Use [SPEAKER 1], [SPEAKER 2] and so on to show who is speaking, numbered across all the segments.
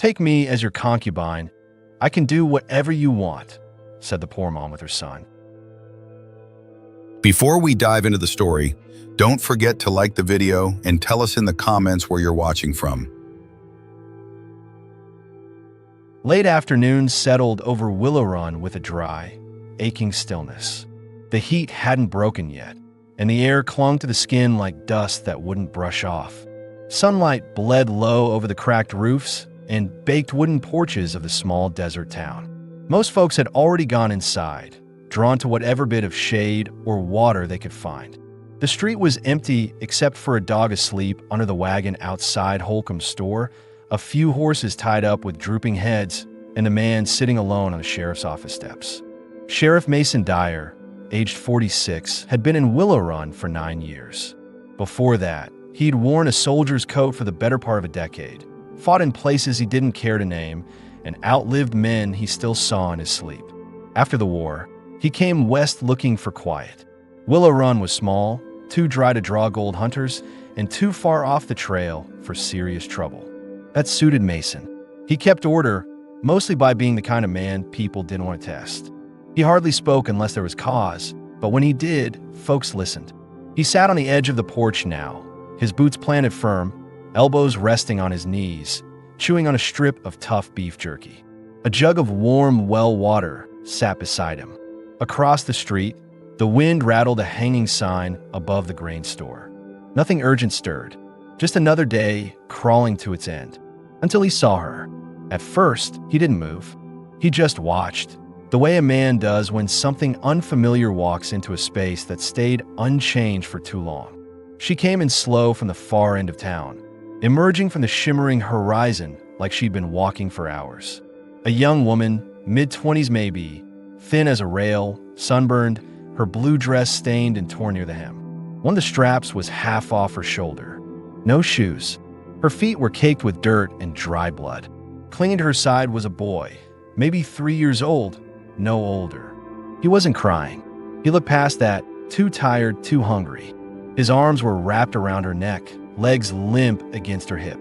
[SPEAKER 1] "Take me as your concubine. I can do whatever you want," said the poor mom with her son.
[SPEAKER 2] Before we dive into the story, don't forget to like the video and tell us in the comments where you're watching from.
[SPEAKER 1] Late afternoon settled over Willow Run with a dry, aching stillness. The heat hadn't broken yet, and the air clung to the skin like dust that wouldn't brush off. Sunlight bled low over the cracked roofs and baked wooden porches of the small desert town. Most folks had already gone inside, drawn to whatever bit of shade or water they could find. The street was empty except for a dog asleep under the wagon outside Holcomb's store, a few horses tied up with drooping heads, and a man sitting alone on the sheriff's office steps. Sheriff Mason Dyer, aged 46, had been in Willow Run for 9 years. Before that, he'd worn a soldier's coat for the better part of a decade, fought in places he didn't care to name, and outlived men he still saw in his sleep. After the war, he came west looking for quiet. Willow Run was small, too dry to draw gold hunters, and too far off the trail for serious trouble. That suited Mason. He kept order, mostly by being the kind of man people didn't want to test. He hardly spoke unless there was cause, but when he did, folks listened. He sat on the edge of the porch now, his boots planted firm, elbows resting on his knees, chewing on a strip of tough beef jerky. A jug of warm well water sat beside him. Across the street, the wind rattled a hanging sign above the grain store. Nothing urgent stirred, just another day crawling to its end. Until he saw her. At first, he didn't move. He just watched, the way a man does when something unfamiliar walks into a space that stayed unchanged for too long. She came in slow from the far end of town, emerging from the shimmering horizon like she'd been walking for hours. A young woman, mid-20s maybe, thin as a rail, sunburned, her blue dress stained and torn near the hem. One of the straps was half off her shoulder. No shoes. Her feet were caked with dirt and dry blood. Clinging to her side was a boy, maybe 3 years old, no older. He wasn't crying. He looked past that, too tired, too hungry. His arms were wrapped around her neck, legs limp against her hip.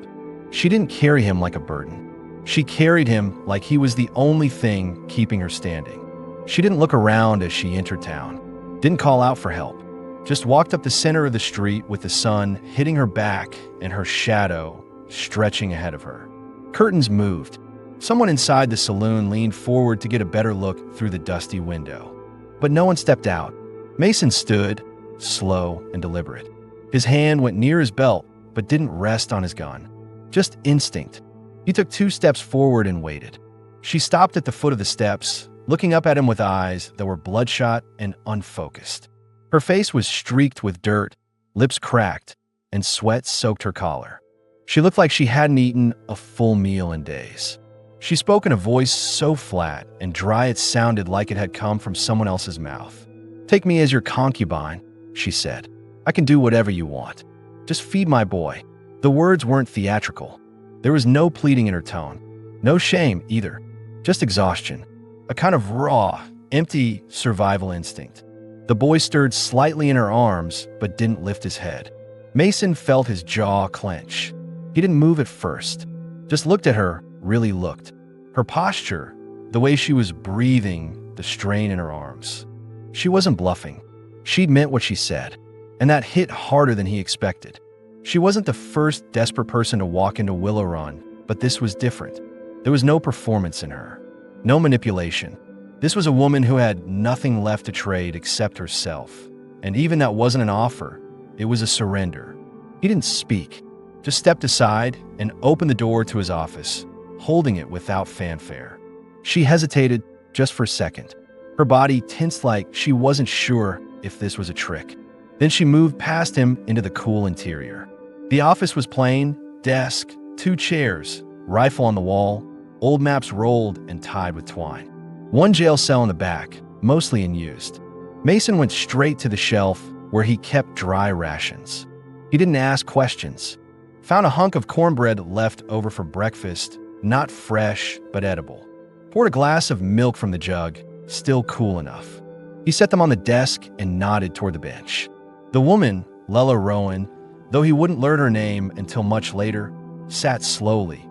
[SPEAKER 1] She didn't carry him like a burden. She carried him like he was the only thing keeping her standing. She didn't look around as she entered town, didn't call out for help, just walked up the center of the street with the sun hitting her back and her shadow stretching ahead of her. Curtains moved. Someone inside the saloon leaned forward to get a better look through the dusty window. But no one stepped out. Mason stood, slow and deliberate. His hand went near his belt, but didn't rest on his gun. Just instinct. He took 2 steps forward and waited. She stopped at the foot of the steps, looking up at him with eyes that were bloodshot and unfocused. Her face was streaked with dirt, lips cracked, and sweat soaked her collar. She looked like she hadn't eaten a full meal in days. She spoke in a voice so flat and dry it sounded like it had come from someone else's mouth. "Take me as your concubine," she said. "I can do whatever you want. Just feed my boy." The words weren't theatrical. There was no pleading in her tone. No shame either. Just exhaustion. A kind of raw, empty survival instinct. The boy stirred slightly in her arms, but didn't lift his head. Mason felt his jaw clench. He didn't move at first. Just looked at her, really looked. Her posture, the way she was breathing, the strain in her arms. She wasn't bluffing. She'd meant what she said, and that hit harder than he expected. She wasn't the first desperate person to walk into Willow Run, but this was different. There was no performance in her, no manipulation. This was a woman who had nothing left to trade except herself, and even that wasn't an offer, it was a surrender. He didn't speak, just stepped aside and opened the door to his office, holding it without fanfare. She hesitated just for a second, her body tensed like she wasn't sure if this was a trick. Then she moved past him into the cool interior. The office was plain, desk, 2 chairs, rifle on the wall, old maps rolled and tied with twine. 1 jail cell in the back, mostly unused. Mason went straight to the shelf where he kept dry rations. He didn't ask questions. Found a hunk of cornbread left over for breakfast, not fresh, but edible. Poured a glass of milk from the jug, still cool enough. He set them on the desk and nodded toward the bench. The woman, Lella Rowan, though he wouldn't learn her name until much later, sat slowly,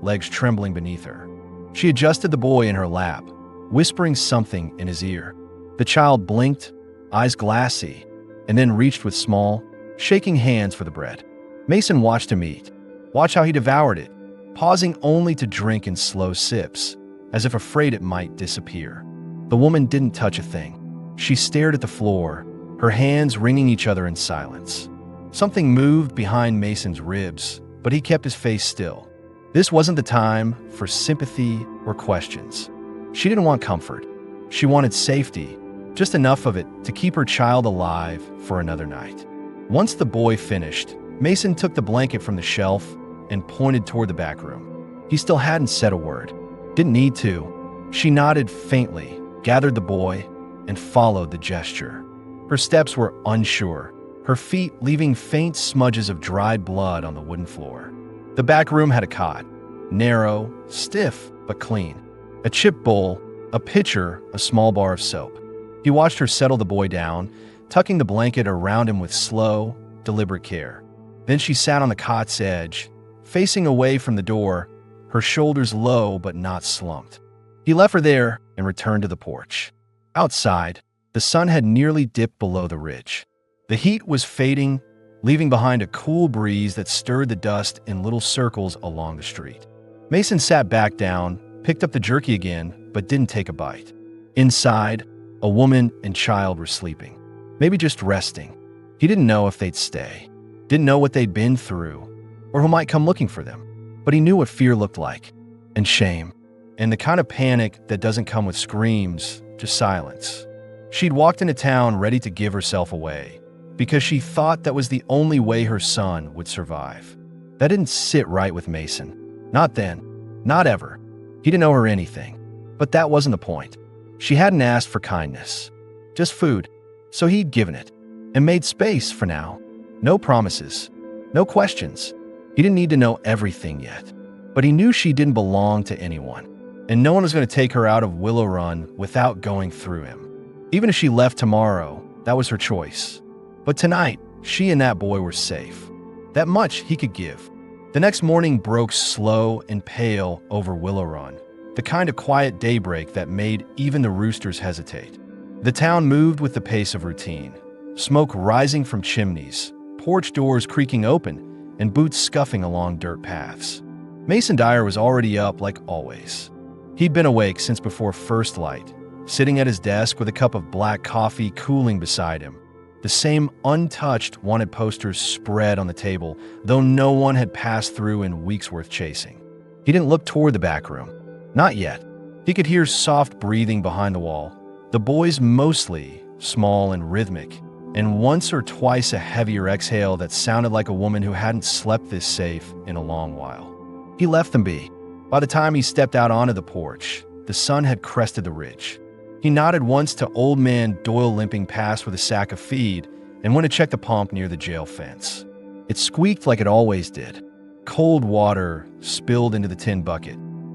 [SPEAKER 1] legs trembling beneath her. She adjusted the boy in her lap, whispering something in his ear. The child blinked, eyes glassy, and then reached with small, shaking hands for the bread. Mason watched him eat. Watch how he devoured it, pausing only to drink in slow sips, as if afraid it might disappear. The woman didn't touch a thing. She stared at the floor, her hands wringing each other in silence. Something moved behind Mason's ribs, but he kept his face still. This wasn't the time for sympathy or questions. She didn't want comfort. She wanted safety, just enough of it to keep her child alive for another night. Once the boy finished, Mason took the blanket from the shelf and pointed toward the back room. He still hadn't said a word. Didn't need to. She nodded faintly, gathered the boy, and followed the gesture. Her steps were unsure, her feet leaving faint smudges of dried blood on the wooden floor. The back room had a cot, narrow, stiff, but clean. A chip bowl, a pitcher, a small bar of soap. He watched her settle the boy down, tucking the blanket around him with slow, deliberate care. Then she sat on the cot's edge, facing away from the door, her shoulders low but not slumped. He left her there and returned to the porch. Outside, the sun had nearly dipped below the ridge. The heat was fading, leaving behind a cool breeze that stirred the dust in little circles along the street. Mason sat back down, picked up the jerky again, but didn't take a bite. Inside, a woman and child were sleeping, maybe just resting. He didn't know if they'd stay, didn't know what they'd been through, or who might come looking for them. But he knew what fear looked like, and shame, and the kind of panic that doesn't come with screams, just silence. She'd walked into town ready to give herself away, because she thought that was the only way her son would survive. That didn't sit right with Mason. Not then, not ever. He didn't owe her anything. But that wasn't the point. She hadn't asked for kindness, just food, so he'd given it, and made space for now. No promises, no questions. He didn't need to know everything yet, but he knew she didn't belong to anyone, and no one was going to take her out of Willow Run without going through him. Even if she left tomorrow, that was her choice. But tonight, she and that boy were safe. That much he could give. The next morning broke slow and pale over Willow Run, the kind of quiet daybreak that made even the roosters hesitate. The town moved with the pace of routine, smoke rising from chimneys, porch doors creaking open, and boots scuffing along dirt paths. Mason Dyer was already up like always. He'd been awake since before first light, sitting at his desk with a cup of black coffee cooling beside him. The same untouched wanted posters spread on the table, though no one had passed through in weeks worth chasing. He didn't look toward the back room. Not yet. He could hear soft breathing behind the wall, the boys mostly small and rhythmic, and once or twice a heavier exhale that sounded like a woman who hadn't slept this safe in a long while. He left them be. By the time he stepped out onto the porch, the sun had crested the ridge. He nodded once to old man Doyle limping past with a sack of feed and went to check the pump near the jail fence. It squeaked like it always did. Cold water spilled into the tin bucket,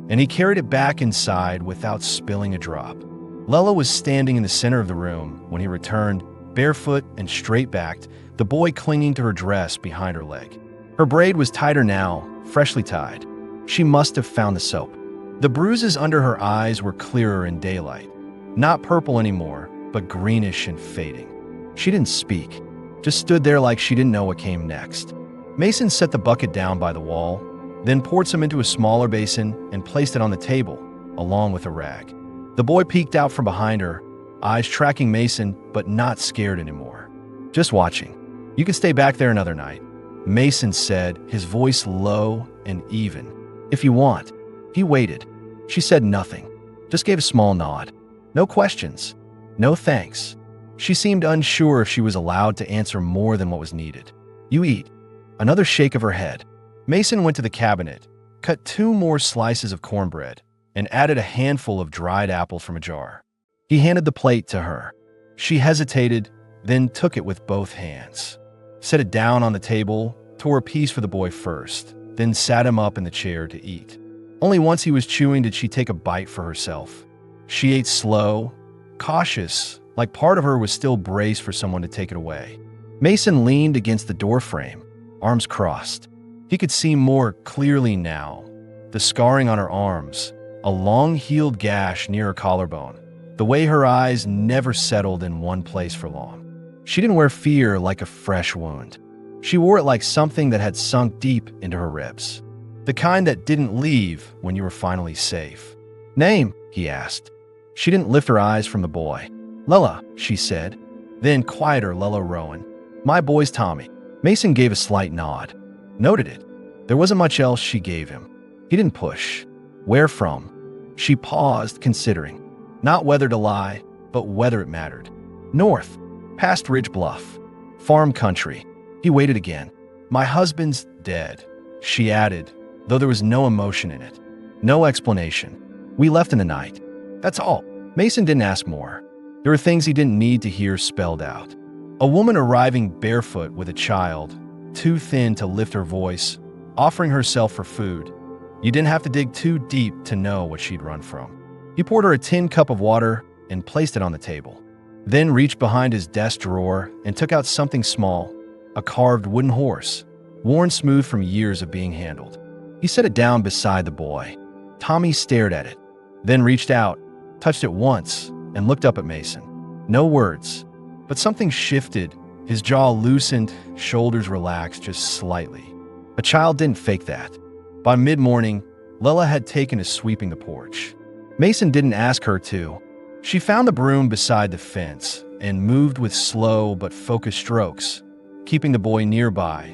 [SPEAKER 1] and he carried it back inside without spilling a drop. Lella was standing in the center of the room when he returned, barefoot and straight-backed, the boy clinging to her dress behind her leg. Her braid was tighter now, freshly tied. She must have found the soap. The bruises under her eyes were clearer in daylight. Not purple anymore, but greenish and fading. She didn't speak, just stood there like she didn't know what came next. Mason set the bucket down by the wall, then poured some into a smaller basin and placed it on the table, along with a rag. The boy peeked out from behind her, eyes tracking Mason, but not scared anymore. Just watching. You can stay back there another night, Mason said, his voice low and even. If you want. He waited. She said nothing, just gave a small nod. No questions. No thanks. She seemed unsure if she was allowed to answer more than what was needed. You eat. Another shake of her head. Mason went to the cabinet, cut 2 more slices of cornbread, and added a handful of dried apples from a jar. He handed the plate to her. She hesitated, then took it with both hands. Set it down on the table, tore a piece for the boy first, then sat him up in the chair to eat. Only once he was chewing did she take a bite for herself. She ate slow, cautious, like part of her was still braced for someone to take it away. Mason leaned against the doorframe, arms crossed. He could see more clearly now, the scarring on her arms, a long-healed gash near her collarbone, the way her eyes never settled in one place for long. She didn't wear fear like a fresh wound. She wore it like something that had sunk deep into her ribs. The kind that didn't leave when you were finally safe. "Name?" he asked. She didn't lift her eyes from the boy. "Lella," she said. Then quieter, "Lella Rowan. My boy's Tommy." Mason gave a slight nod. Noted it. There wasn't much else she gave him. He didn't push. "Where from?" She paused, considering. Not whether to lie, but whether it mattered. "North, past Ridge Bluff. Farm country." He waited again. "My husband's dead," she added, though there was no emotion in it. No explanation. "We left in the night. That's all." Mason didn't ask more. There were things he didn't need to hear spelled out. A woman arriving barefoot with a child, too thin to lift her voice, offering herself for food. You didn't have to dig too deep to know what she'd run from. He poured her a tin cup of water and placed it on the table, then reached behind his desk drawer and took out something small, a carved wooden horse, worn smooth from years of being handled. He set it down beside the boy. Tommy stared at it, then reached out, touched it once, and looked up at Mason. No words, but something shifted. His jaw loosened, shoulders relaxed just slightly. A child didn't fake that. By mid-morning, Lella had taken to sweeping the porch. Mason didn't ask her to. She found the broom beside the fence and moved with slow but focused strokes, keeping the boy nearby,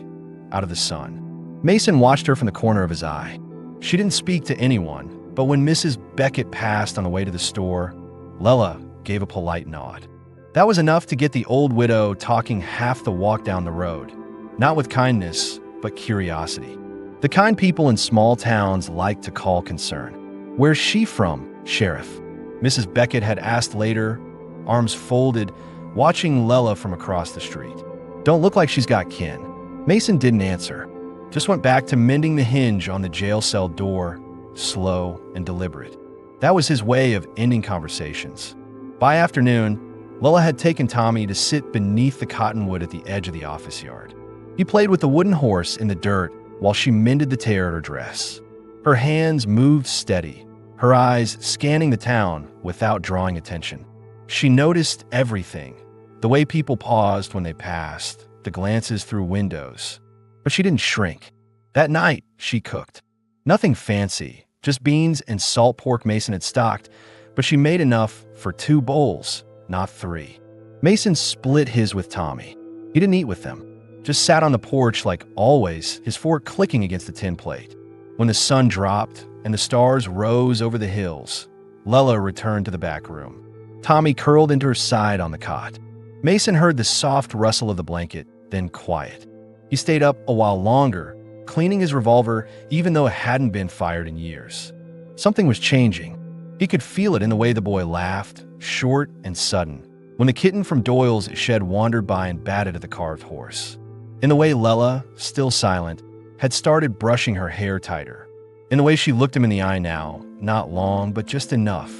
[SPEAKER 1] out of the sun. Mason watched her from the corner of his eye. She didn't speak to anyone, but when Mrs. Beckett passed on the way to the store, Lella gave a polite nod. That was enough to get the old widow talking half the walk down the road, not with kindness, but curiosity. The kind people in small towns like to call concern. "Where's she from, Sheriff?" Mrs. Beckett had asked later, arms folded, watching Lella from across the street. "Don't look like she's got kin." Mason didn't answer, just went back to mending the hinge on the jail cell door, slow and deliberate. That was his way of ending conversations. By afternoon, Lella had taken Tommy to sit beneath the cottonwood at the edge of the office yard. He played with the wooden horse in the dirt while she mended the tear at her dress. Her hands moved steady, her eyes scanning the town without drawing attention. She noticed everything, the way people paused when they passed, the glances through windows. But she didn't shrink. That night, she cooked. Nothing fancy, just beans and salt pork Mason had stocked, but she made enough for 2 bowls, not 3. Mason split his with Tommy. He didn't eat with them, just sat on the porch like always, his fork clicking against the tin plate. When the sun dropped and the stars rose over the hills, Lella returned to the back room. Tommy curled into her side on the cot. Mason heard the soft rustle of the blanket, then quiet. He stayed up a while longer, cleaning his revolver even though it hadn't been fired in years. Something was changing. He could feel it in the way the boy laughed, short and sudden, when the kitten from Doyle's shed wandered by and batted at the carved horse. In the way Lella, still silent, had started brushing her hair tighter. In the way she looked him in the eye now, not long, but just enough.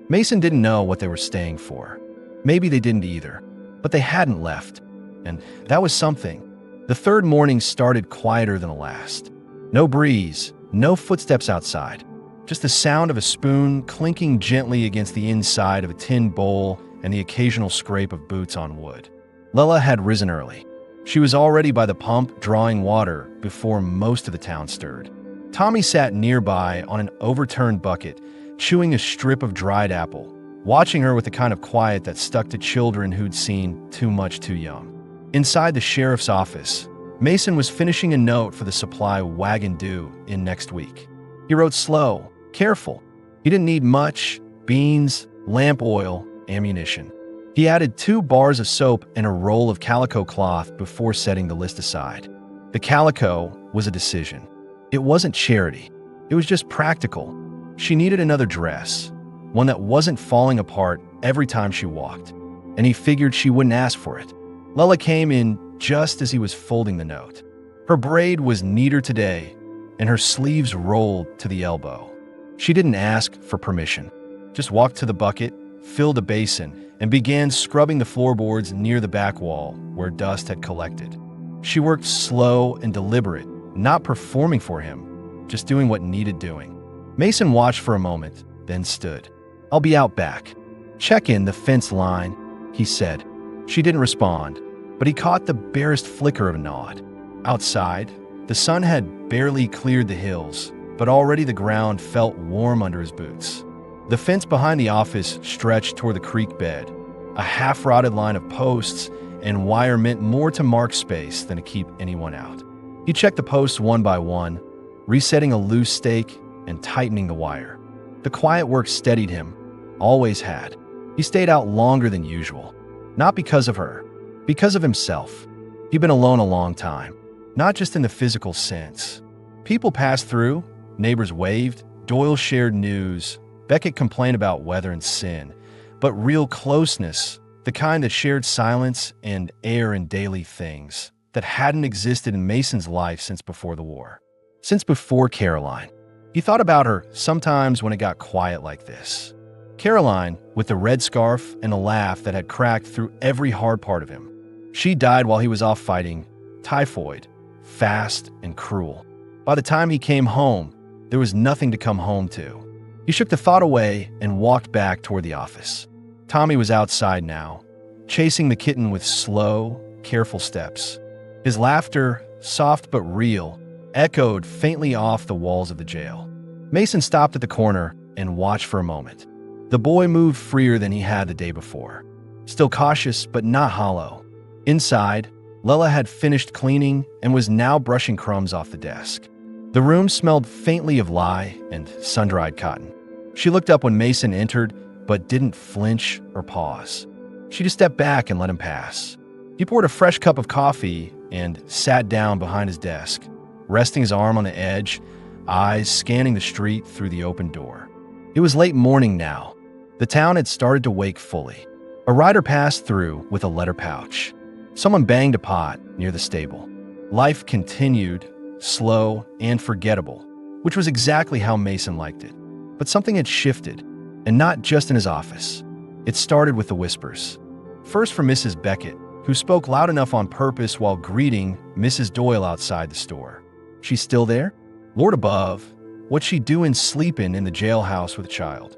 [SPEAKER 1] Mason didn't know what they were staying for. Maybe they didn't either, but they hadn't left, and that was something. The third morning started quieter than the last. No breeze, no footsteps outside, just the sound of a spoon clinking gently against the inside of a tin bowl and the occasional scrape of boots on wood. Lella had risen early. She was already by the pump drawing water before most of the town stirred. Tommy sat nearby on an overturned bucket, chewing a strip of dried apple, watching her with the kind of quiet that stuck to children who'd seen too much too young. Inside the sheriff's office, Mason was finishing a note for the supply wagon due in next week. He wrote slow, careful. He didn't need much: beans, lamp oil, ammunition. He added 2 bars of soap and a roll of calico cloth before setting the list aside. The calico was a decision. It wasn't charity. It was just practical. She needed another dress, one that wasn't falling apart every time she walked, and he figured she wouldn't ask for it. Lella came in just as he was folding the note. Her braid was neater today, and her sleeves rolled to the elbow. She didn't ask for permission, just walked to the bucket, filled a basin, and began scrubbing the floorboards near the back wall where dust had collected. She worked slow and deliberate, not performing for him, just doing what needed doing. Mason watched for a moment, then stood. "I'll be out back." "Check in the fence line," he said. She didn't respond, but he caught the barest flicker of a nod. Outside, the sun had barely cleared the hills, but already the ground felt warm under his boots. The fence behind the office stretched toward the creek bed. A half-rotted line of posts and wire meant more to mark space than to keep anyone out. He checked the posts one by one, resetting a loose stake and tightening the wire. The quiet work steadied him, always had. He stayed out longer than usual. Not because of her, because of himself. He'd been alone a long time, not just in the physical sense. People passed through, neighbors waved, Doyle shared news, Beckett complained about weather and sin, but real closeness, the kind that shared silence and air in daily things, that hadn't existed in Mason's life since before the war. Since before Caroline. He thought about her sometimes when it got quiet like this. Caroline, with the red scarf and a laugh that had cracked through every hard part of him. She died while he was off fighting typhoid, fast and cruel. By the time he came home, there was nothing to come home to. He shook the thought away and walked back toward the office. Tommy was outside now, chasing the kitten with slow, careful steps. His laughter, soft but real, echoed faintly off the walls of the jail. Mason stopped at the corner and watched for a moment. The boy moved freer than he had the day before, still cautious but not hollow. Inside, Lela had finished cleaning and was now brushing crumbs off the desk. The room smelled faintly of lye and sun-dried cotton. She looked up when Mason entered, but didn't flinch or pause. She just stepped back and let him pass. He poured a fresh cup of coffee and sat down behind his desk, resting his arm on the edge, eyes scanning the street through the open door. It was late morning now. The town had started to wake fully. A rider passed through with a letter pouch. Someone banged a pot near the stable. Life continued, slow and forgettable, which was exactly how Mason liked it. But something had shifted, and not just in his office. It started with the whispers. First from Mrs. Beckett, who spoke loud enough on purpose while greeting Mrs. Doyle outside the store. "She's still there? Lord above, what's she doing sleeping in the jailhouse with a child?"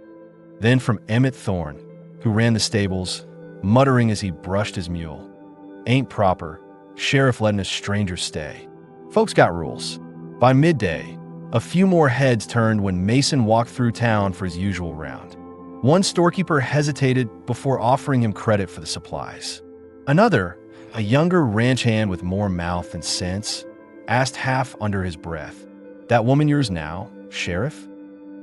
[SPEAKER 1] Then from Emmett Thorne, who ran the stables, muttering as he brushed his mule. "Ain't proper. Sheriff letting a stranger stay. Folks got rules." By midday, a few more heads turned when Mason walked through town for his usual round. One storekeeper hesitated before offering him credit for the supplies. Another, a younger ranch hand with more mouth than sense, asked half under his breath, "That woman yours now, Sheriff?"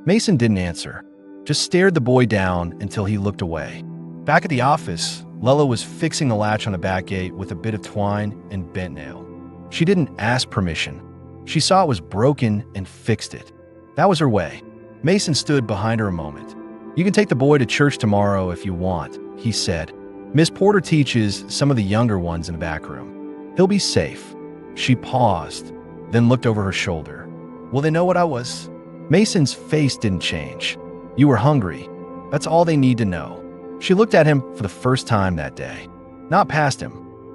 [SPEAKER 1] Mason didn't answer, just stared the boy down until he looked away. Back at the office, Lela was fixing the latch on the back gate with a bit of twine and bent nail. She didn't ask permission. She saw it was broken and fixed it. That was her way. Mason stood behind her a moment. "You can take the boy to church tomorrow if you want," he said. "Miss Porter teaches some of the younger ones in the back room. He'll be safe." She paused, then looked over her shoulder. "Will they know what I was?" Mason's face didn't change. "You were hungry. That's all they need to know." She looked at him for the first time that day. Not past him,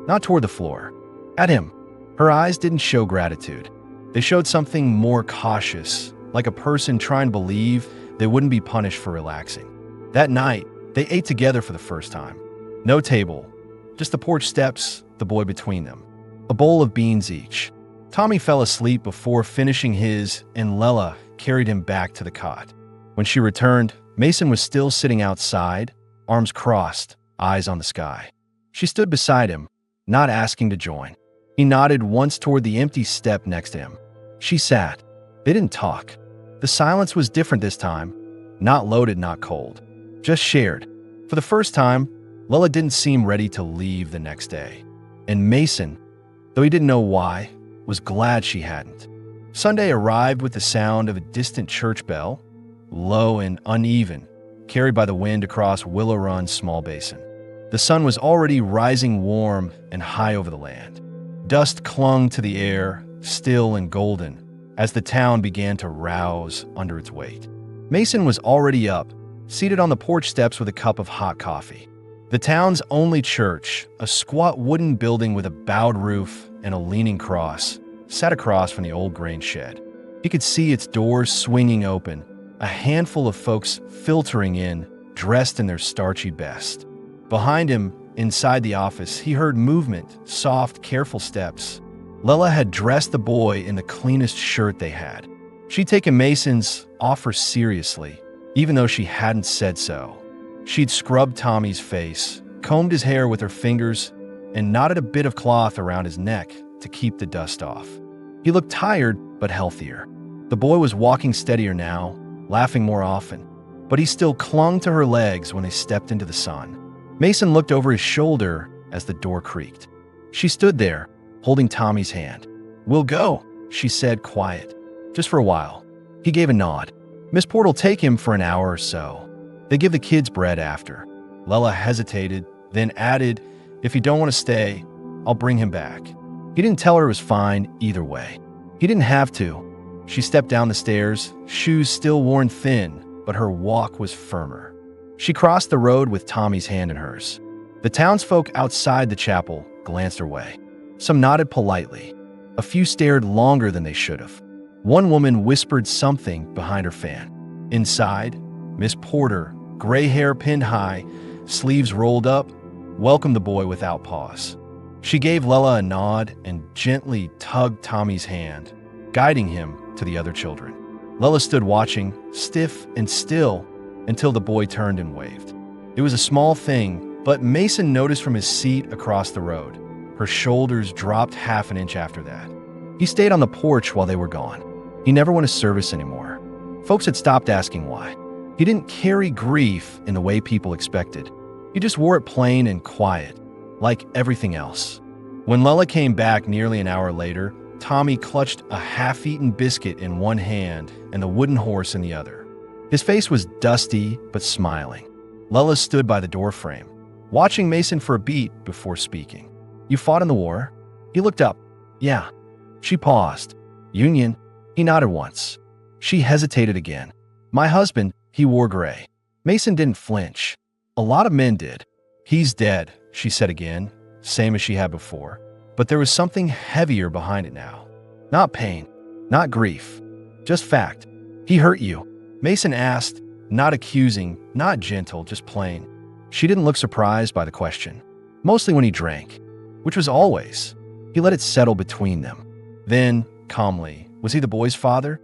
[SPEAKER 1] not toward the floor. At him. Her eyes didn't show gratitude. They showed something more cautious, like a person trying to believe they wouldn't be punished for relaxing. That night, they ate together for the first time. No table, just the porch steps, the boy between them. A bowl of beans each. Tommy fell asleep before finishing his, and Lela carried him back to the cot. When she returned, Mason was still sitting outside, arms crossed, eyes on the sky. She stood beside him, not asking to join. He nodded once toward the empty step next to him. She sat. They didn't talk. The silence was different this time, not loaded, not cold, just shared. For the first time, Lela didn't seem ready to leave the next day. And Mason, though he didn't know why, was glad she hadn't. Sunday arrived with the sound of a distant church bell, low and uneven, carried by the wind across Willow Run's small basin. The sun was already rising warm and high over the land. Dust clung to the air, still and golden, as the town began to rouse under its weight. Mason was already up, seated on the porch steps with a cup of hot coffee. The town's only church, a squat wooden building with a bowed roof and a leaning cross, sat across from the old grain shed. He could see its doors swinging open, a handful of folks filtering in, dressed in their starchy best. Behind him, inside the office, he heard movement, soft, careful steps. Lela had dressed the boy in the cleanest shirt they had. She'd taken Mason's offer seriously, even though she hadn't said so. She'd scrubbed Tommy's face, combed his hair with her fingers, and knotted a bit of cloth around his neck to keep the dust off. He looked tired, but healthier. The boy was walking steadier now, laughing more often, but he still clung to her legs when they stepped into the sun. Mason looked over his shoulder as the door creaked. She stood there, holding Tommy's hand. "We'll go," she said, quiet. "Just for a while." He gave a nod. "Miss Port'll take him for an hour or so. They give the kids bread after." Lela hesitated, then added, "If you don't want to stay, I'll bring him back." He didn't tell her it was fine either way. He didn't have to. She stepped down the stairs, shoes still worn thin, but her walk was firmer. She crossed the road with Tommy's hand in hers. The townsfolk outside the chapel glanced her way. Some nodded politely. A few stared longer than they should have. One woman whispered something behind her fan. Inside, Miss Porter, gray hair pinned high, sleeves rolled up, welcomed the boy without pause. She gave Lela a nod and gently tugged Tommy's hand, guiding him to the other children. Lela stood watching, stiff and still, until the boy turned and waved. It was a small thing, but Mason noticed from his seat across the road. Her shoulders dropped half an inch after that. He stayed on the porch while they were gone. He never went to service anymore. Folks had stopped asking why. He didn't carry grief in the way people expected. He just wore it plain and quiet, like everything else. When Lela came back nearly an hour later, Tommy clutched a half-eaten biscuit in one hand and the wooden horse in the other. His face was dusty but smiling. Lela stood by the doorframe, watching Mason for a beat before speaking. "You fought in the war?" He looked up. "Yeah." She paused. "Union?" He nodded once. She hesitated again. "My husband, he wore gray." Mason didn't flinch. A lot of men did. "He's dead," she said again, same as she had before. But there was something heavier behind it now. Not pain, not grief, just fact. "He hurt you?" Mason asked, not accusing, not gentle, just plain. She didn't look surprised by the question. Mostly when he drank, which was always. He let it settle between them. Then, calmly, "Was he the boy's father?"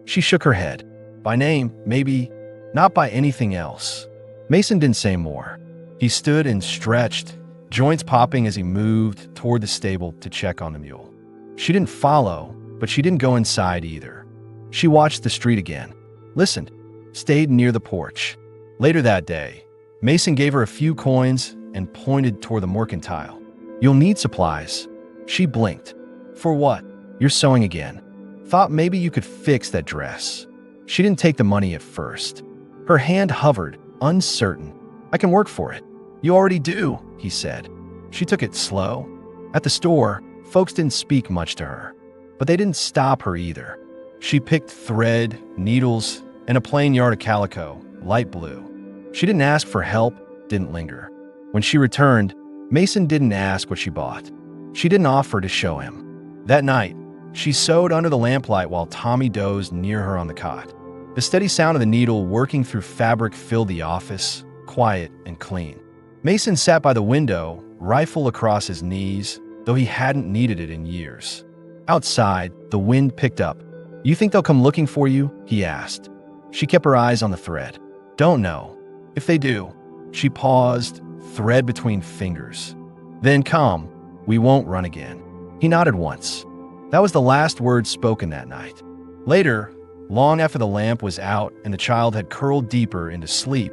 [SPEAKER 1] She shook her head. "By name, maybe, not by anything else." Mason didn't say more. He stood and stretched, joints popping as he moved toward the stable to check on the mule. She didn't follow, but she didn't go inside either. She watched the street again, listened, stayed near the porch. Later that day, Mason gave her a few coins and pointed toward the mercantile. "You'll need supplies." She blinked. "For what?" "You're sewing again. Thought maybe you could fix that dress." She didn't take the money at first. Her hand hovered, uncertain. "I can work for it." "You already do," he said. She took it slow. At the store, folks didn't speak much to her, but they didn't stop her either. She picked thread, needles, and a plain yard of calico, light blue. She didn't ask for help, didn't linger. When she returned, Mason didn't ask what she bought. She didn't offer to show him. That night, she sewed under the lamplight while Tommy dozed near her on the cot. The steady sound of the needle working through fabric filled the office, quiet and clean. Mason sat by the window, rifle across his knees, though he hadn't needed it in years. Outside, the wind picked up. "You think they'll come looking for you?" he asked. She kept her eyes on the thread. "Don't know. If they do." She paused, thread between fingers. "Then come. We won't run again." He nodded once. That was the last word spoken that night. Later, long after the lamp was out and the child had curled deeper into sleep,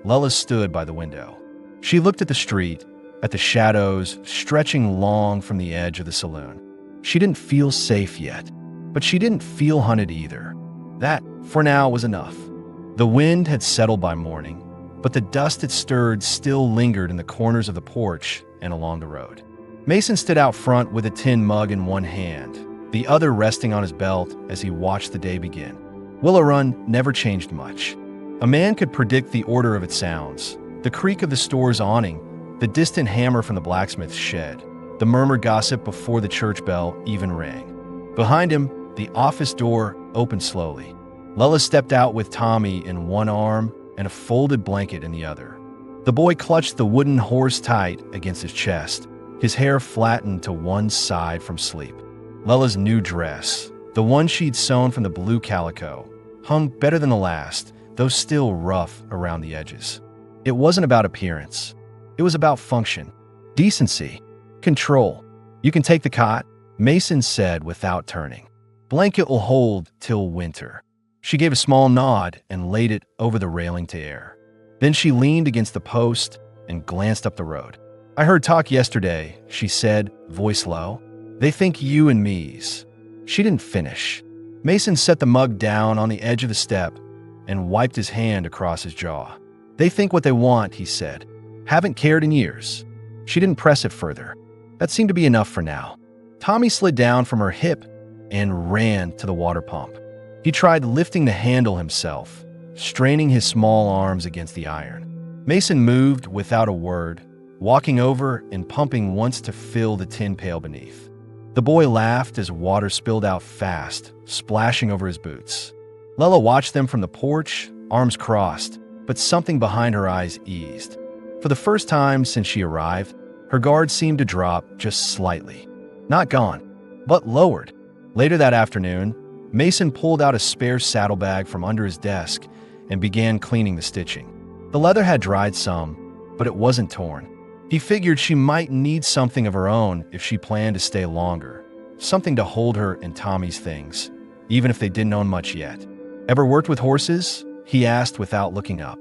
[SPEAKER 1] Lela stood by the window. She looked at the street, at the shadows stretching long from the edge of the saloon. She didn't feel safe yet, but she didn't feel hunted either. That, for now, was enough. The wind had settled by morning, but the dust it stirred still lingered in the corners of the porch and along the road. Mason stood out front with a tin mug in one hand, the other resting on his belt as he watched the day begin. Willow Run never changed much. A man could predict the order of its sounds, the creak of the store's awning, the distant hammer from the blacksmith's shed, the murmured gossip before the church bell even rang. Behind him, The office door opened slowly. Lella stepped out with Tommy in one arm and a folded blanket in the other. The boy clutched the wooden horse tight against his chest, his hair flattened to one side from sleep. Lella's new dress, the one she'd sewn from the blue calico, hung better than the last, though still rough around the edges. It wasn't about appearance. It was about function, decency, control. "You can take the cot," Mason said without turning. "Blanket will hold till winter." She gave a small nod and laid it over the railing to air. Then she leaned against the post and glanced up the road. "I heard talk yesterday," she said, voice low. "They think you and me's." She didn't finish. Mason set the mug down on the edge of the step and wiped his hand across his jaw. "They think what they want," he said. "Haven't cared in years." She didn't press it further. That seemed to be enough for now. Tommy slid down from her hip and ran to the water pump. He tried lifting the handle himself, straining his small arms against the iron. Mason moved without a word, walking over and pumping once to fill the tin pail beneath. The boy laughed as water spilled out fast, splashing over his boots. Lella watched them from the porch, arms crossed, but something behind her eyes eased. For the first time since she arrived, her guard seemed to drop just slightly. Not gone, but lowered. Later that afternoon, Mason pulled out a spare saddlebag from under his desk and began cleaning the stitching. The leather had dried some, but it wasn't torn. He figured she might need something of her own if she planned to stay longer, something to hold her and Tommy's things, even if they didn't own much yet. "Ever worked with horses?" he asked without looking up.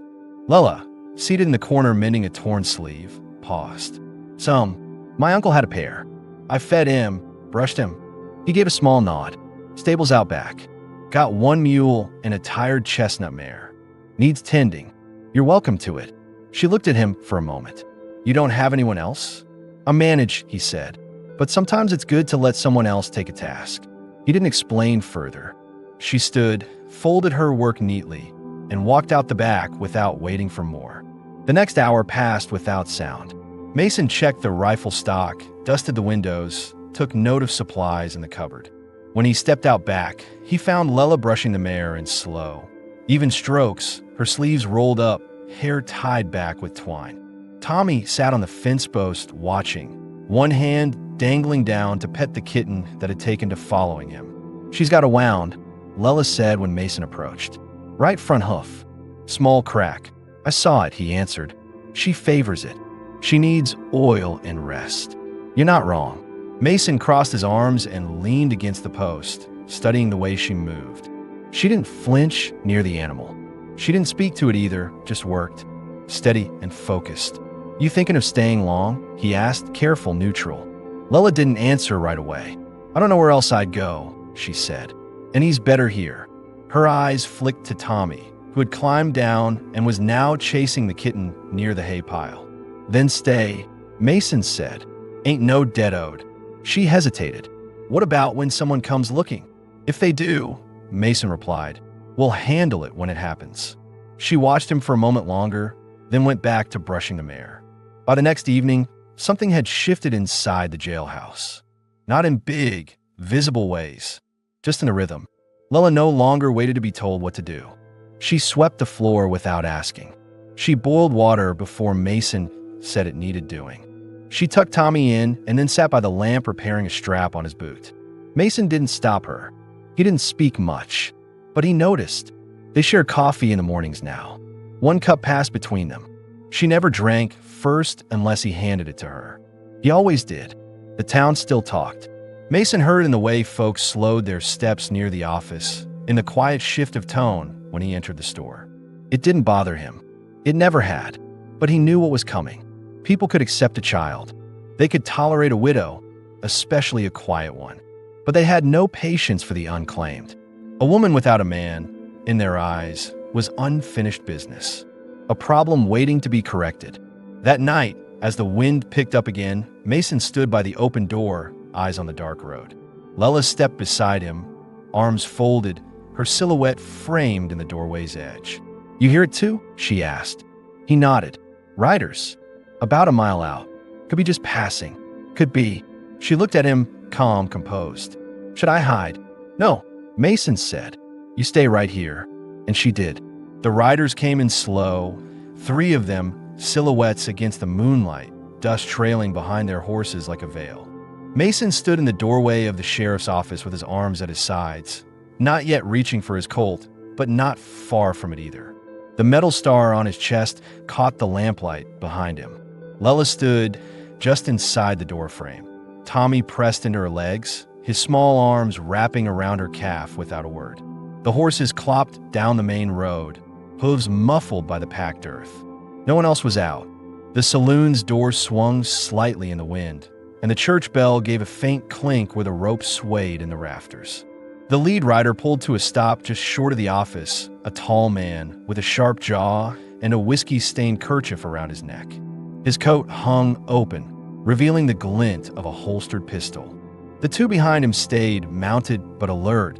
[SPEAKER 1] Lella, seated in the corner mending a torn sleeve, paused. "Some. My uncle had a pair. I fed him, brushed him." He gave a small nod. "Stable's out back. Got one mule and a tired chestnut mare. Needs tending. You're welcome to it." She looked at him for a moment. "You don't have anyone else?" "I manage," he said. "But sometimes it's good to let someone else take a task." He didn't explain further. She stood, folded her work neatly, and walked out the back without waiting for more. The next hour passed without sound. Mason checked the rifle stock, dusted the windows, took note of supplies in the cupboard. When he stepped out back, he found Lella brushing the mare in slow, even strokes, her sleeves rolled up, hair tied back with twine. Tommy sat on the fence post watching, one hand dangling down to pet the kitten that had taken to following him. "She's got a wound," Lella said when Mason approached. "Right front hoof. Small crack. I saw it," he answered. "She favors it. She needs oil and rest." "You're not wrong." Mason crossed his arms and leaned against the post, studying the way she moved. She didn't flinch near the animal. She didn't speak to it either, just worked, steady and focused. "You thinking of staying long?" he asked, careful, neutral. Lella didn't answer right away. "I don't know where else I'd go," she said. "And he's better here." Her eyes flicked to Tommy, who had climbed down and was now chasing the kitten near the hay pile. "Then stay," Mason said. "Ain't no dead-owed." She hesitated. "What about when someone comes looking?" "If they do," Mason replied, "we'll handle it when it happens." She watched him for a moment longer, then went back to brushing the mare. By the next evening, something had shifted inside the jailhouse. Not in big, visible ways, just in a rhythm. Lella no longer waited to be told what to do. She swept the floor without asking. She boiled water before Mason said it needed doing. She tucked Tommy in and then sat by the lamp repairing a strap on his boot. Mason didn't stop her. He didn't speak much, but he noticed. They shared coffee in the mornings now. One cup passed between them. She never drank first unless he handed it to her. He always did. The town still talked. Mason heard in the way folks slowed their steps near the office, in the quiet shift of tone when he entered the store. It didn't bother him. It never had. But he knew what was coming. People could accept a child. They could tolerate a widow, especially a quiet one. But they had no patience for the unclaimed. A woman without a man, in their eyes, was unfinished business. A problem waiting to be corrected. That night, as the wind picked up again, Mason stood by the open door, eyes on the dark road. Lella stepped beside him, arms folded, her silhouette framed in the doorway's edge. "You hear it too?" she asked. He nodded. "Riders. About a mile out. Could be just passing. Could be." She looked at him, calm, composed. "Should I hide?" "No," Mason said, "You stay right here." And she did. The riders came in slow, 3 of them, silhouettes against the moonlight, dust trailing behind their horses like a veil. Mason stood in the doorway of the sheriff's office with his arms at his sides, not yet reaching for his Colt, but not far from it either. The metal star on his chest caught the lamplight behind him. Lela stood just inside the doorframe. Tommy pressed into her legs, his small arms wrapping around her calf without a word. The horses clopped down the main road, hooves muffled by the packed earth. No one else was out. The saloon's door swung slightly in the wind, and the church bell gave a faint clink where the rope swayed in the rafters. The lead rider pulled to a stop just short of the office, a tall man with a sharp jaw and a whiskey-stained kerchief around his neck. His coat hung open, revealing the glint of a holstered pistol. The 2 behind him stayed mounted but alert,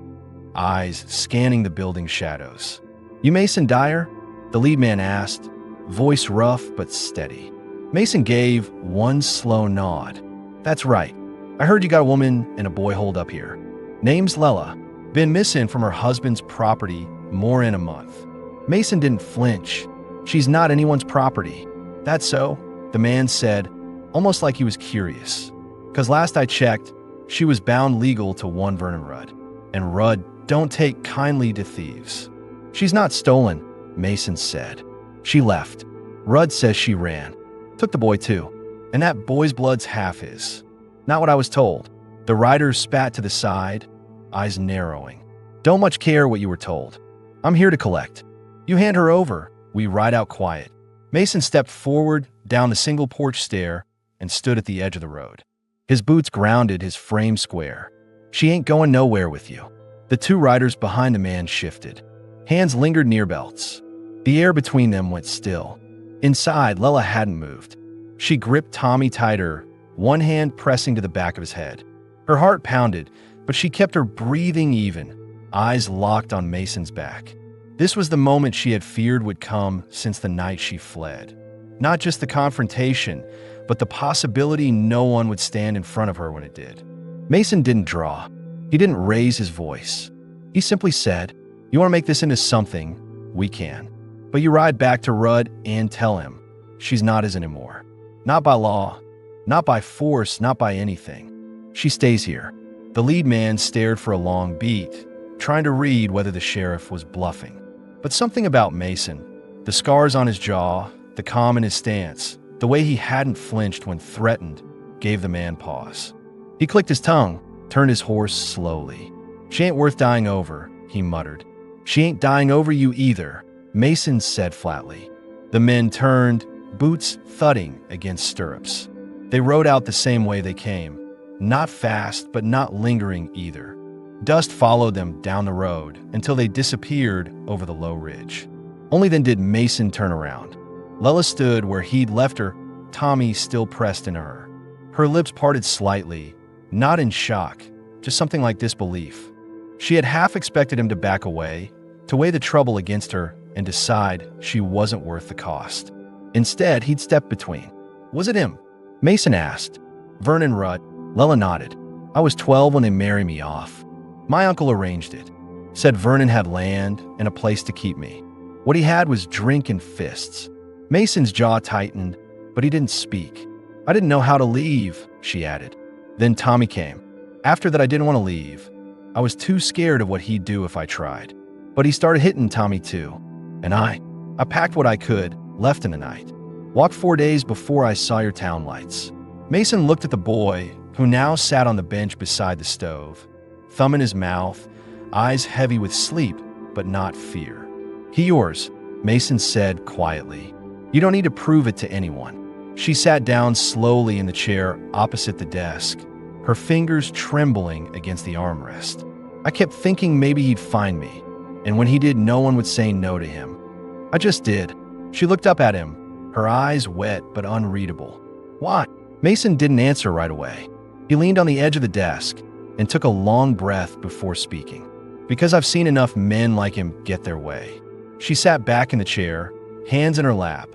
[SPEAKER 1] eyes scanning the building's shadows. "You Mason Dyer?" the lead man asked, voice rough but steady. Mason gave one slow nod. "That's right. I heard you got a woman and a boy holed up here. Name's Lela. Been missing from her husband's property more in a month." Mason didn't flinch. "She's not anyone's property." "That's so," the man said, almost like he was curious. "'Cause last I checked, she was bound legal to one Vernon Rudd. And Rudd don't take kindly to thieves." "She's not stolen," Mason said. "She left. Rudd says she ran. Took the boy too. And that boy's blood's half his." "Not what I was told." The rider spat to the side, eyes narrowing. "Don't much care what you were told. I'm here to collect. You hand her over, we ride out quiet." Mason stepped forward down the single porch stair and stood at the edge of the road. His boots grounded his frame square. "She ain't going nowhere with you." The 2 riders behind the man shifted. Hands lingered near belts. The air between them went still. Inside, Lela hadn't moved. She gripped Tommy tighter, one hand pressing to the back of his head. Her heart pounded, but she kept her breathing even, eyes locked on Mason's back. This was the moment she had feared would come since the night she fled. Not just the confrontation, but the possibility no one would stand in front of her when it did. Mason didn't draw. He didn't raise his voice. He simply said, "You want to make this into something? We can. But you ride back to Rudd and tell him she's not his anymore. Not by law, not by force, not by anything. She stays here." The lead man stared for a long beat, trying to read whether the sheriff was bluffing. But something about Mason, the scars on his jaw, the calm in his stance, the way he hadn't flinched when threatened, gave the man pause. He clicked his tongue, turned his horse slowly. "She ain't worth dying over," he muttered. "She ain't dying over you either," Mason said flatly. The men turned, boots thudding against stirrups. They rode out the same way they came, not fast but not lingering either. Dust followed them down the road until they disappeared over the low ridge. Only then did Mason turn around. Lela stood where he'd left her, Tommy still pressed into her. Her lips parted slightly, not in shock, just something like disbelief. She had half expected him to back away, to weigh the trouble against her and decide she wasn't worth the cost. Instead, he'd stepped between. "Was it him?" Mason asked. "Vernon Rudd." Lela nodded. "I was 12 when they married me off. My uncle arranged it. Said Vernon had land and a place to keep me. What he had was drink and fists." Mason's jaw tightened, but he didn't speak. "I didn't know how to leave," she added. "Then Tommy came. After that, I didn't want to leave. I was too scared of what he'd do if I tried. But he started hitting Tommy too. And I packed what I could, left in the night. Walked 4 days before I saw your town lights." Mason looked at the boy, who now sat on the bench beside the stove, thumb in his mouth, eyes heavy with sleep, but not fear. "He yours," Mason said quietly. "You don't need to prove it to anyone." She sat down slowly in the chair opposite the desk, her fingers trembling against the armrest. "I kept thinking maybe he'd find me, and when he did, no one would say no to him. I just did." She looked up at him, her eyes wet but unreadable. "Why?" Mason didn't answer right away. He leaned on the edge of the desk and took a long breath before speaking. "Because I've seen enough men like him get their way." She sat back in the chair, hands in her lap,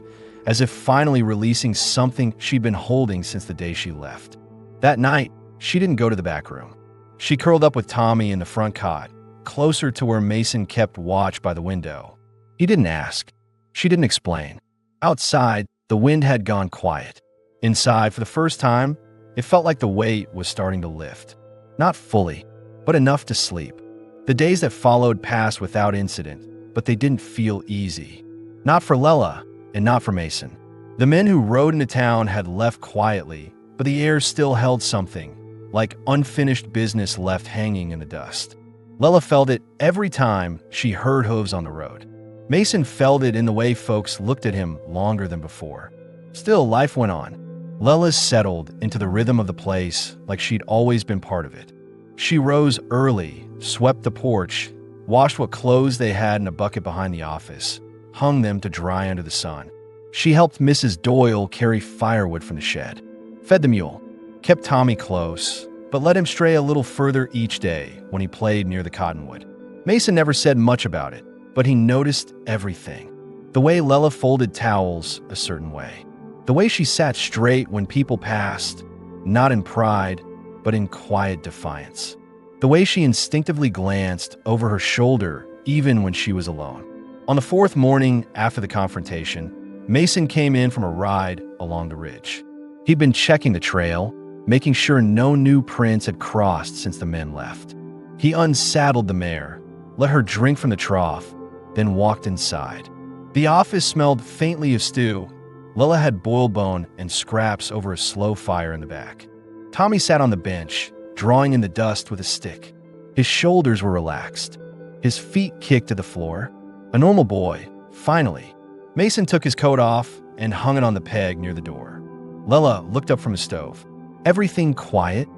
[SPEAKER 1] as if finally releasing something she'd been holding since the day she left. That night, she didn't go to the back room. She curled up with Tommy in the front cot, closer to where Mason kept watch by the window. He didn't ask. She didn't explain. Outside, the wind had gone quiet. Inside, for the first time, it felt like the weight was starting to lift. Not fully, but enough to sleep. The days that followed passed without incident, but they didn't feel easy. Not for Lela, and not for Mason. The men who rode into town had left quietly, but the air still held something, like unfinished business left hanging in the dust. Lela felt it every time she heard hooves on the road. Mason felt it in the way folks looked at him longer than before. Still, life went on. Lela settled into the rhythm of the place like she'd always been part of it. She rose early, swept the porch, washed what clothes they had in a bucket behind the office, hung them to dry under the sun. She helped Mrs. Doyle carry firewood from the shed, fed the mule, kept Tommy close, but let him stray a little further each day when he played near the cottonwood. Mason never said much about it, but he noticed everything. The way Lela folded towels a certain way. The way she sat straight when people passed, not in pride, but in quiet defiance. The way she instinctively glanced over her shoulder even when she was alone. On the fourth morning after the confrontation, Mason came in from a ride along the ridge. He'd been checking the trail, making sure no new prints had crossed since the men left. He unsaddled the mare, let her drink from the trough, then walked inside. The office smelled faintly of stew. Lela had boiled bone and scraps over a slow fire in the back. Tommy sat on the bench, drawing in the dust with a stick. His shoulders were relaxed. His feet kicked to the floor. A normal boy, finally. Mason took his coat off and hung it on the peg near the door. Lela looked up from the stove. Everything quiet?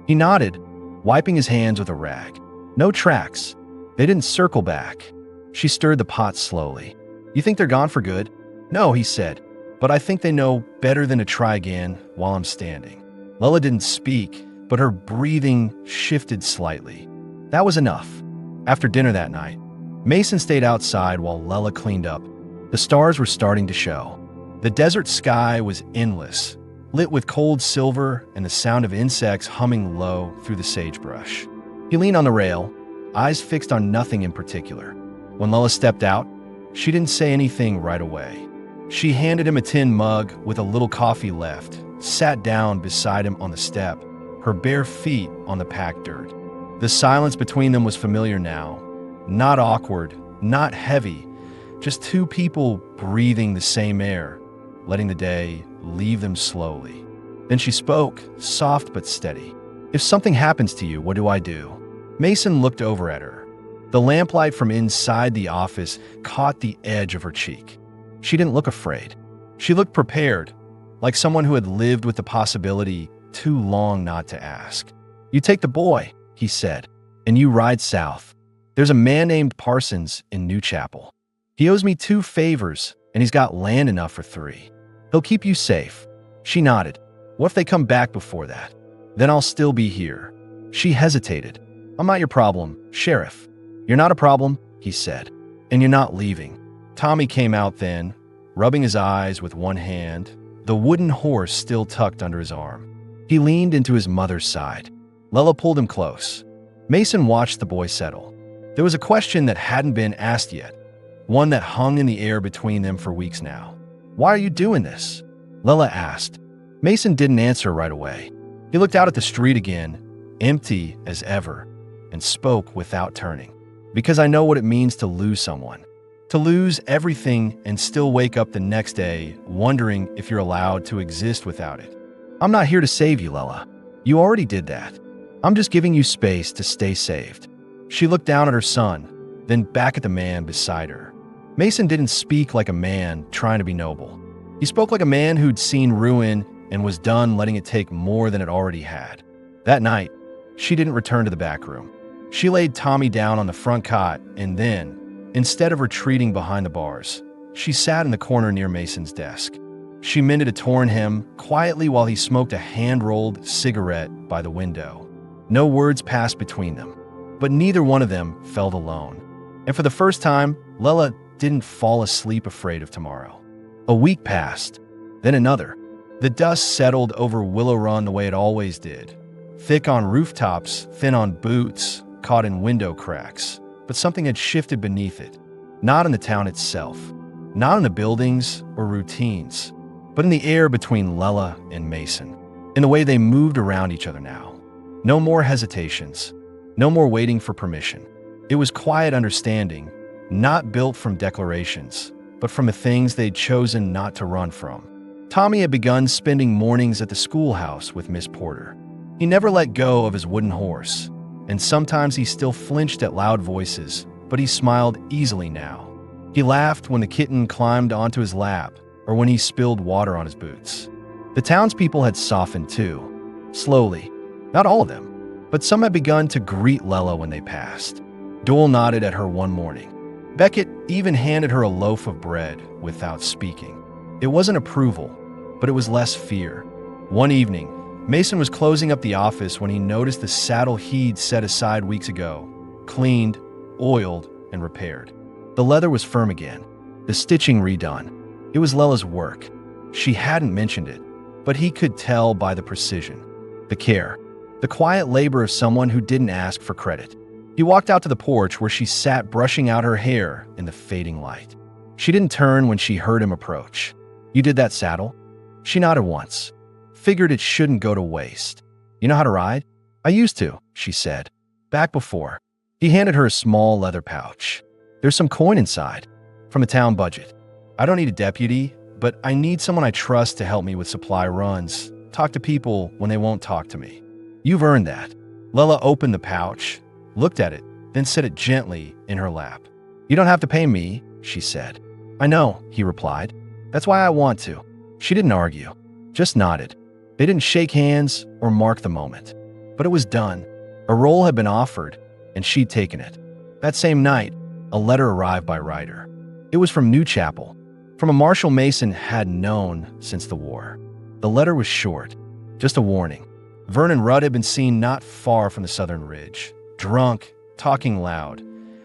[SPEAKER 1] He nodded, wiping his hands with a rag. No tracks. They didn't circle back. She stirred the pot slowly. You think they're gone for good? No, he said, but I think they know better than to try again while I'm standing. Lela didn't speak, but her breathing shifted slightly. That was enough. After dinner that night, Mason stayed outside while Lela cleaned up. The stars were starting to show. The desert sky was endless, lit with cold silver and the sound of insects humming low through the sagebrush. He leaned on the rail, eyes fixed on nothing in particular. When Lela stepped out, she didn't say anything right away. She handed him a tin mug with a little coffee left, sat down beside him on the step, her bare feet on the packed dirt. The silence between them was familiar now. Not awkward, not heavy, just two people breathing the same air, letting the day leave them slowly. Then she spoke, soft but steady. If something happens to you, what do I do? Mason looked over at her. The lamplight from inside the office caught the edge of her cheek. She didn't look afraid. She looked prepared, like someone who had lived with the possibility too long not to ask. You take the boy, he said, and you ride south. There's a man named Parsons in New Chapel. He owes me 2 favors, and he's got land enough for 3. He'll keep you safe. She nodded. What if they come back before that? Then I'll still be here. She hesitated. I'm not your problem, Sheriff. You're not a problem, he said, and you're not leaving. Tommy came out then, rubbing his eyes with one hand, the wooden horse still tucked under his arm. He leaned into his mother's side. Lela pulled him close. Mason watched the boy settle. There was a question that hadn't been asked yet, one that hung in the air between them for weeks now. Why are you doing this? Lela asked. Mason didn't answer right away. He looked out at the street again, empty as ever, and spoke without turning. Because I know what it means to lose someone. To lose everything and still wake up the next day wondering if you're allowed to exist without it. I'm not here to save you, Lela. You already did that. I'm just giving you space to stay saved. She looked down at her son, then back at the man beside her. Mason didn't speak like a man trying to be noble. He spoke like a man who'd seen ruin and was done letting it take more than it already had. That night, she didn't return to the back room. She laid Tommy down on the front cot and then, instead of retreating behind the bars, she sat in the corner near Mason's desk. She mended a torn hem quietly while he smoked a hand-rolled cigarette by the window. No words passed between them, but neither one of them felt alone. And for the first time, Lela didn't fall asleep afraid of tomorrow. A week passed, then another. The dust settled over Willow Run the way it always did. Thick on rooftops, thin on boots, caught in window cracks. but something had shifted beneath it. Not in the town itself, not in the buildings or routines, but in the air between Lela and Mason, in the way they moved around each other now. No more hesitations, no more waiting for permission. It was quiet understanding, not built from declarations, but from the things they'd chosen not to run from. Tommy had begun spending mornings at the schoolhouse with Miss Porter. He never let go of his wooden horse, and sometimes he still flinched at loud voices, but he smiled easily now. He laughed when the kitten climbed onto his lap or when he spilled water on his boots. The townspeople had softened too, slowly. Not all of them, but some had begun to greet Lela when they passed. Doyle nodded at her one morning. Beckett even handed her a loaf of bread without speaking. It wasn't approval, but it was less fear. One evening, Mason was closing up the office when he noticed the saddle he'd set aside weeks ago, cleaned, oiled, and repaired. The leather was firm again, the stitching redone. It was Lela's work. She hadn't mentioned it, but he could tell by the precision, the care, the quiet labor of someone who didn't ask for credit. He walked out to the porch where she sat brushing out her hair in the fading light. She didn't turn when she heard him approach. "You did that saddle?" She nodded once. Figured it shouldn't go to waste. "You know how to ride?" "I used to," she said. "Back before." He handed her a small leather pouch. "There's some coin inside. From the town budget. I don't need a deputy, but I need someone I trust to help me with supply runs, talk to people when they won't talk to me. You've earned that." Lela opened the pouch, looked at it, then set it gently in her lap. "You don't have to pay me," she said. "I know," he replied. "That's why I want to." She didn't argue, just nodded. They didn't shake hands or mark the moment. But it was done. A role had been offered, and she'd taken it. That same night, a letter arrived by Ryder. It was from New Chapel, from a Marshal Mason had known since the war. The letter was short, just a warning. Vernon Rudd had been seen not far from the southern ridge, drunk, talking loud,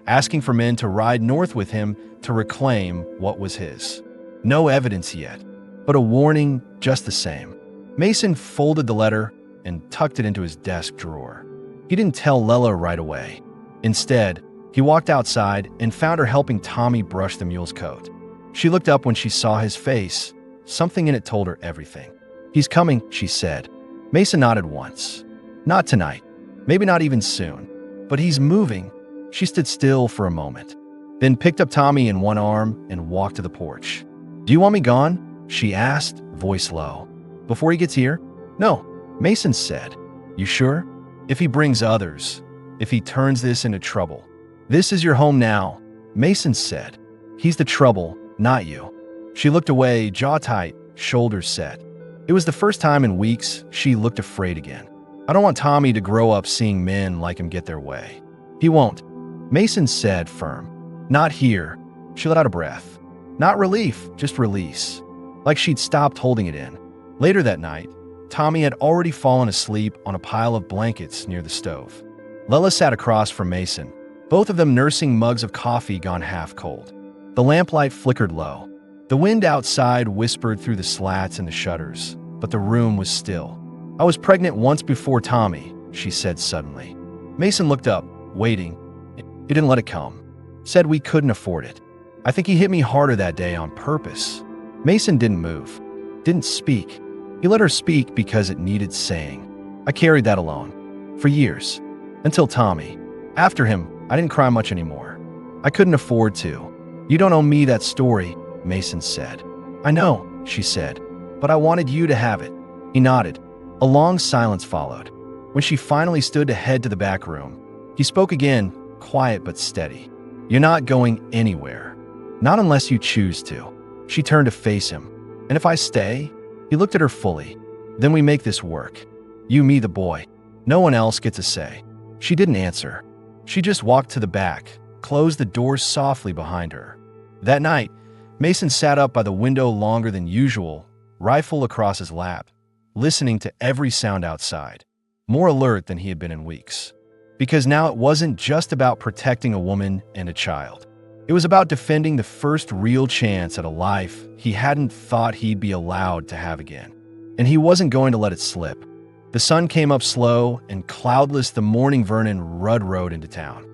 [SPEAKER 1] asking for men to ride north with him to reclaim what was his. No evidence yet, but a warning just the same. Mason folded the letter and tucked it into his desk drawer. He didn't tell Lela right away. Instead, he walked outside and found her helping Tommy brush the mule's coat. She looked up when she saw his face. Something in it told her everything. "He's coming," she said. Mason nodded once. "Not tonight. Maybe not even soon. But he's moving." She stood still for a moment, then picked up Tommy in one arm and walked to the porch. "Do you want me gone?" she asked, voice low. "Before he gets here?" "No," Mason said. "You sure? If he brings others, if he turns this into trouble." "This is your home now," Mason said. "He's the trouble, not you." She looked away, jaw tight, shoulders set. It was the first time in weeks she looked afraid again. "I don't want Tommy to grow up seeing men like him get their way." "He won't," Mason said, firm. "Not here." She let out a breath. Not relief, just release. Like she'd stopped holding it in. Later that night, Tommy had already fallen asleep on a pile of blankets near the stove. Lela sat across from Mason, both of them nursing mugs of coffee gone half cold. The lamplight flickered low. The wind outside whispered through the slats and the shutters, but the room was still. "I was pregnant once before Tommy," she said suddenly. Mason looked up, waiting. He didn't let it come. Said we couldn't afford it. "I think he hit me harder that day on purpose." Mason didn't move, didn't speak. He let her speak because it needed saying. "I carried that alone. For years. Until Tommy. After him, I didn't cry much anymore. I couldn't afford to." "You don't owe me that story," Mason said. "I know," she said, "but I wanted you to have it." He nodded. A long silence followed. When she finally stood to head to the back room, he spoke again, quiet but steady. "You're not going anywhere. Not unless you choose to." She turned to face him. "And if I stay?" He looked at her fully. "Then we make this work. You, me, the boy. No one else gets a say." She didn't answer. She just walked to the back, closed the door softly behind her. That night, Mason sat up by the window longer than usual, rifle across his lap, listening to every sound outside, more alert than he had been in weeks. Because now it wasn't just about protecting a woman and a child. It was about defending the first real chance at a life he hadn't thought he'd be allowed to have again. And he wasn't going to let it slip. The sun came up slow and cloudless the morning Vernon Rudd rode into town.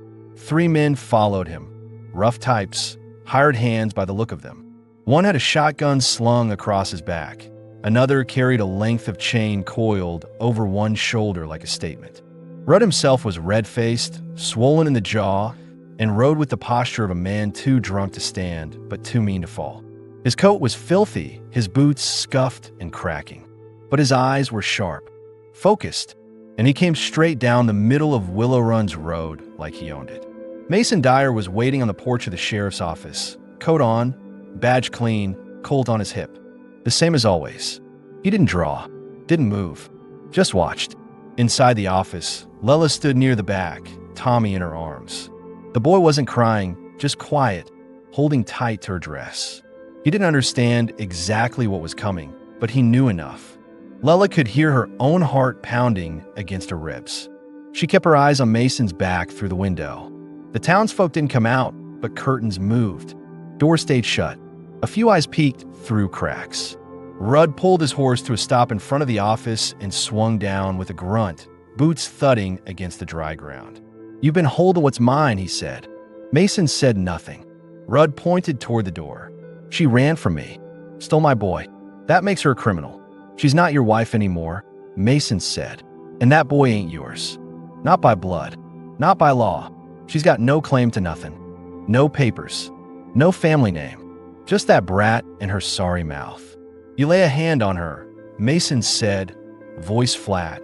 [SPEAKER 1] 3 men followed him. Rough types, hired hands by the look of them. One had a shotgun slung across his back. Another carried a length of chain coiled over one shoulder like a statement. Rudd himself was red-faced, swollen in the jaw, and rode with the posture of a man too drunk to stand, but too mean to fall. His coat was filthy, his boots scuffed and cracking. But his eyes were sharp, focused, and he came straight down the middle of Willow Run's road like he owned it. Mason Dyer was waiting on the porch of the sheriff's office, coat on, badge clean, Colt on his hip. The same as always. He didn't draw, didn't move, just watched. Inside the office, Lela stood near the back, Tommy in her arms. The boy wasn't crying, just quiet, holding tight to her dress. He didn't understand exactly what was coming, but he knew enough. Lela could hear her own heart pounding against her ribs. She kept her eyes on Mason's back through the window. The townsfolk didn't come out, but curtains moved. Doors stayed shut. A few eyes peeked through cracks. Rudd pulled his horse to a stop in front of the office and swung down with a grunt, boots thudding against the dry ground. "You've been holding what's mine," he said. Mason said nothing. Rudd pointed toward the door. "She ran from me. Stole my boy. That makes her a criminal. She's not your wife anymore," Mason said. "And that boy ain't yours. Not by blood. Not by law. She's got no claim to nothing. No papers. No family name. Just that brat and her sorry mouth. You lay a hand on her," Mason said, voice flat,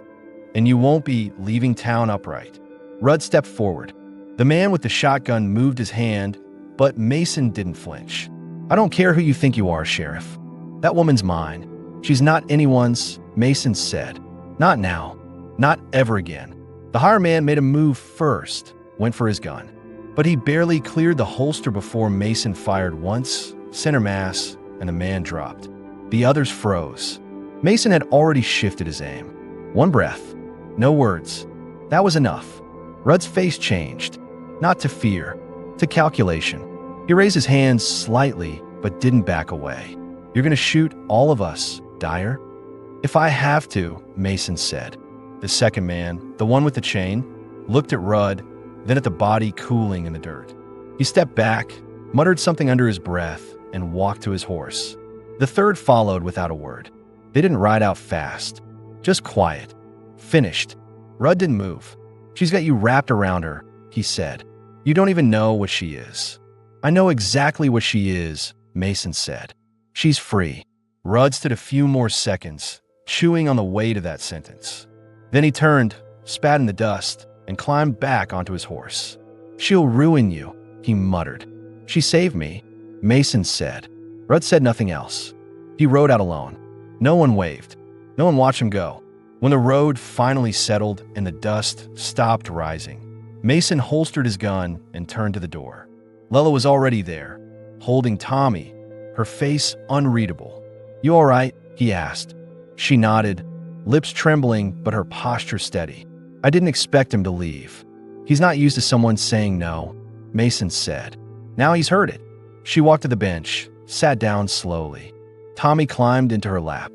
[SPEAKER 1] "and you won't be leaving town upright." Rudd stepped forward. The man with the shotgun moved his hand, but Mason didn't flinch. "I don't care who you think you are, Sheriff. That woman's mine. She's not anyone's," Mason said. "Not now. Not ever again." The hired man made a move first, went for his gun. But he barely cleared the holster before Mason fired once, center mass, and the man dropped. The others froze. Mason had already shifted his aim. One breath. No words. That was enough. Rudd's face changed. Not to fear, to calculation. He raised his hands slightly, but didn't back away. "You're gonna shoot all of us, Dyer?" "If I have to," Mason said. The second man, the one with the chain, looked at Rudd, then at the body cooling in the dirt. He stepped back, muttered something under his breath, and walked to his horse. The third followed without a word. They didn't ride out fast, just quiet. Finished. Rudd didn't move. "She's got you wrapped around her," he said. "You don't even know what she is." "I know exactly what she is," Mason said. "She's free." Rudd stood a few more seconds, chewing on the weight of that sentence. Then he turned, spat in the dust, and climbed back onto his horse. "She'll ruin you," he muttered. "She saved me," Mason said. Rudd said nothing else. He rode out alone. No one waved. No one watched him go. When the road finally settled and the dust stopped rising, Mason holstered his gun and turned to the door. Lela was already there, holding Tommy, her face unreadable. "You all right?" he asked. She nodded, lips trembling but her posture steady. "I didn't expect him to leave. He's not used to someone saying no," Mason said. "Now he's heard it." She walked to the bench, sat down slowly. Tommy climbed into her lap.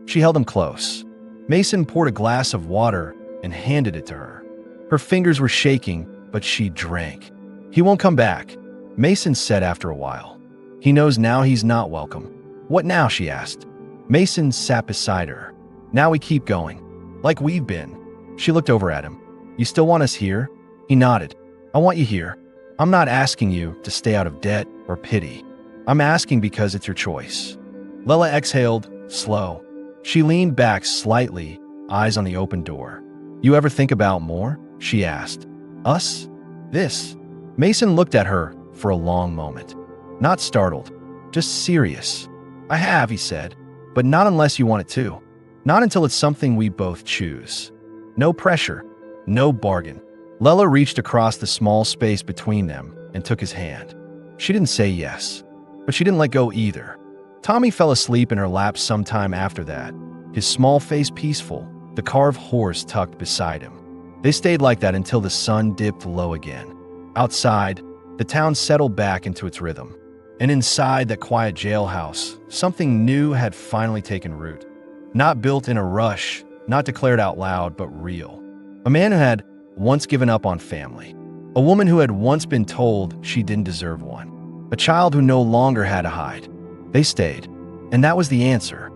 [SPEAKER 1] She held him close. Mason poured a glass of water and handed it to her. Her fingers were shaking, but she drank. "He won't come back," Mason said after a while. "He knows now he's not welcome." "What now?" she asked. Mason sat beside her. "Now we keep going. Like we've been." She looked over at him. "You still want us here?" He nodded. "I want you here. I'm not asking you to stay out of debt or pity. I'm asking because it's your choice." Lela exhaled, slow. She leaned back slightly, eyes on the open door. "You ever think about more?" she asked. "Us? This?" Mason looked at her for a long moment. Not startled, just serious. "I have," he said, "but not unless you want it to. Not until it's something we both choose. No pressure, no bargain." Lela reached across the small space between them and took his hand. She didn't say yes, but she didn't let go either. Tommy fell asleep in her lap sometime after that, his small face peaceful, the carved horse tucked beside him. They stayed like that until the sun dipped low again. Outside, the town settled back into its rhythm. And inside that quiet jailhouse, something new had finally taken root. Not built in a rush, not declared out loud, but real. A man who had once given up on family. A woman who had once been told she didn't deserve one. A child who no longer had to hide. They stayed. And that was the answer.